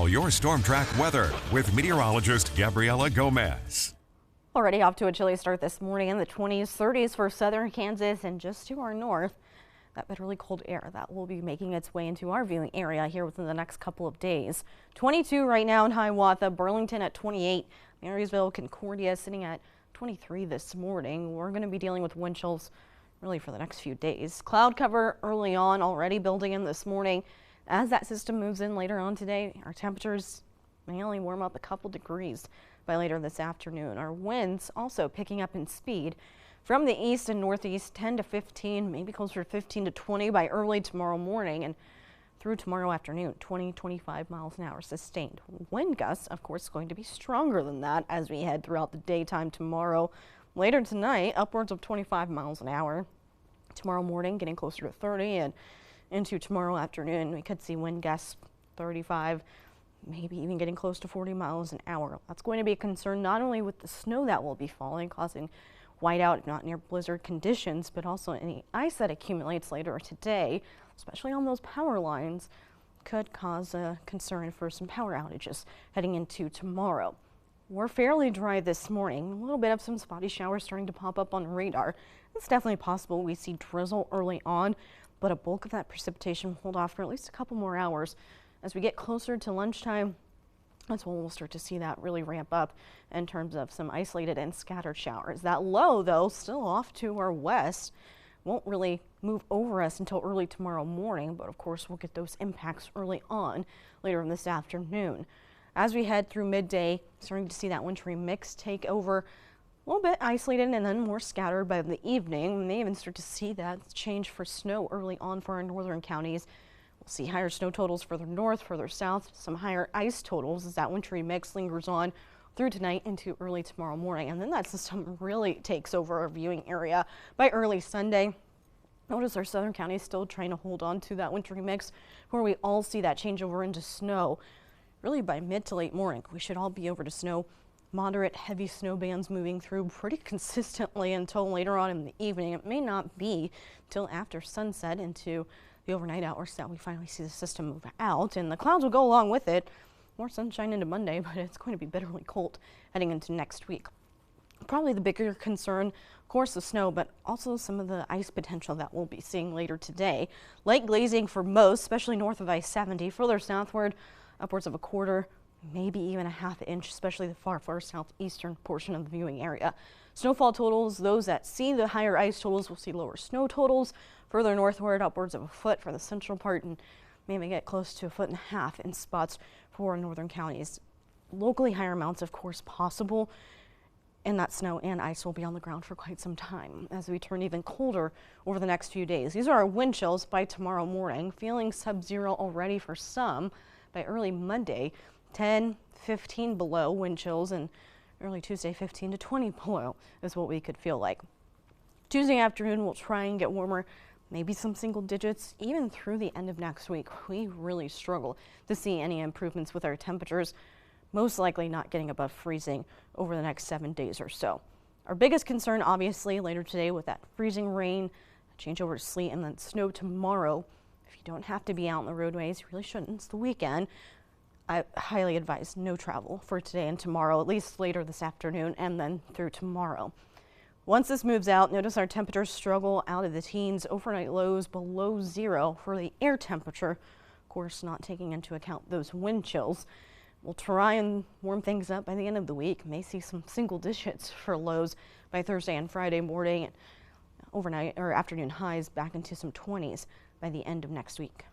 your Storm Track weather with meteorologist Gabriela Gomez. Already off to a chilly start this morning in the 20s, 30s for southern Kansas and just to our north. That bitterly cold air that will be making its way into our viewing area here within the next couple of days. 22 right now in Hiawatha, Burlington at 28, Marysville, Concordia sitting at 23 this morning. We're going to be dealing with wind chills really for the next few days. Cloud cover early on already building in this morning. As that system moves in later on today, our temperatures may only warm up a couple degrees by later this afternoon. Our winds also picking up in speed from the east and northeast, 10 to 15, maybe closer to 15 to 20 by early tomorrow morning and through tomorrow afternoon, 20-25 miles an hour sustained. Wind gusts, of course, going to be stronger than that as we head throughout the daytime tomorrow. Later tonight, upwards of 25 miles an hour. Tomorrow morning, getting closer to 30, and into tomorrow afternoon, we could see wind gusts 35, maybe even getting close to 40 miles an hour. That's going to be a concern not only with the snow that will be falling, causing whiteout, if not near blizzard conditions, but also any ice that accumulates later today, especially on those power lines, could cause a concern for some power outages heading into tomorrow. We're fairly dry this morning. A little bit of some spotty showers starting to pop up on radar. It's definitely possible we see drizzle early on, but a bulk of that precipitation will hold off for at least a couple more hours. As we get closer to lunchtime, that's when we'll start to see that really ramp up in terms of some isolated and scattered showers. That low, though, still off to our west, won't really move over us until early tomorrow morning, but of course we'll get those impacts early on later in this afternoon. As we head through midday, starting to see that wintry mix take over, a little bit isolated and then more scattered by the evening. We may even start to see that change for snow early on for our northern counties. We'll see higher snow totals further north, further south, some higher ice totals as that wintry mix lingers on through tonight into early tomorrow morning. And then that system really takes over our viewing area by early Sunday. Notice our southern counties still trying to hold on to that wintry mix where we all see that change over into snow. Really by mid to late morning, we should all be over to snow. Moderate heavy snow bands moving through pretty consistently until later on in the evening. It may not be till after sunset into the overnight hours that we finally see the system move out, and the clouds will go along with it. More sunshine into Monday, but it's going to be bitterly cold heading into next week. Probably the bigger concern, of course, the snow, but also some of the ice potential that we'll be seeing later today. Light glazing for most, especially north of I-70. Further southward, upwards of a quarter, maybe even a half inch, especially the far southeastern portion of the viewing area. Snowfall totals, those that see the higher ice totals will see lower snow totals. Further northward, upwards of a foot for the central part and maybe get close to 1.5 feet in spots for northern counties. Locally higher amounts, of course, possible. And that snow and ice will be on the ground for quite some time as we turn even colder over the next few days. These are our wind chills by tomorrow morning, feeling sub-zero already for some by early Monday. 10, 15 below wind chills, and early Tuesday 15 to 20 below is what we could feel like. Tuesday afternoon we'll try and get warmer, maybe some single digits even through the end of next week. We really struggle to see any improvements with our temperatures, most likely not getting above freezing over the next 7 days or so. Our biggest concern obviously later today with that freezing rain, change over to sleet, and then snow tomorrow. If you don't have to be out on the roadways, you really shouldn't. It's the weekend. I highly advise no travel for today and tomorrow, at least later this afternoon and then through tomorrow. Once this moves out, notice our temperatures struggle out of the teens, overnight lows below zero for the air temperature. Of course, not taking into account those wind chills. We'll try and warm things up by the end of the week. May see some single digits for lows by Thursday and Friday morning. Overnight or afternoon highs back into some 20s by the end of next week.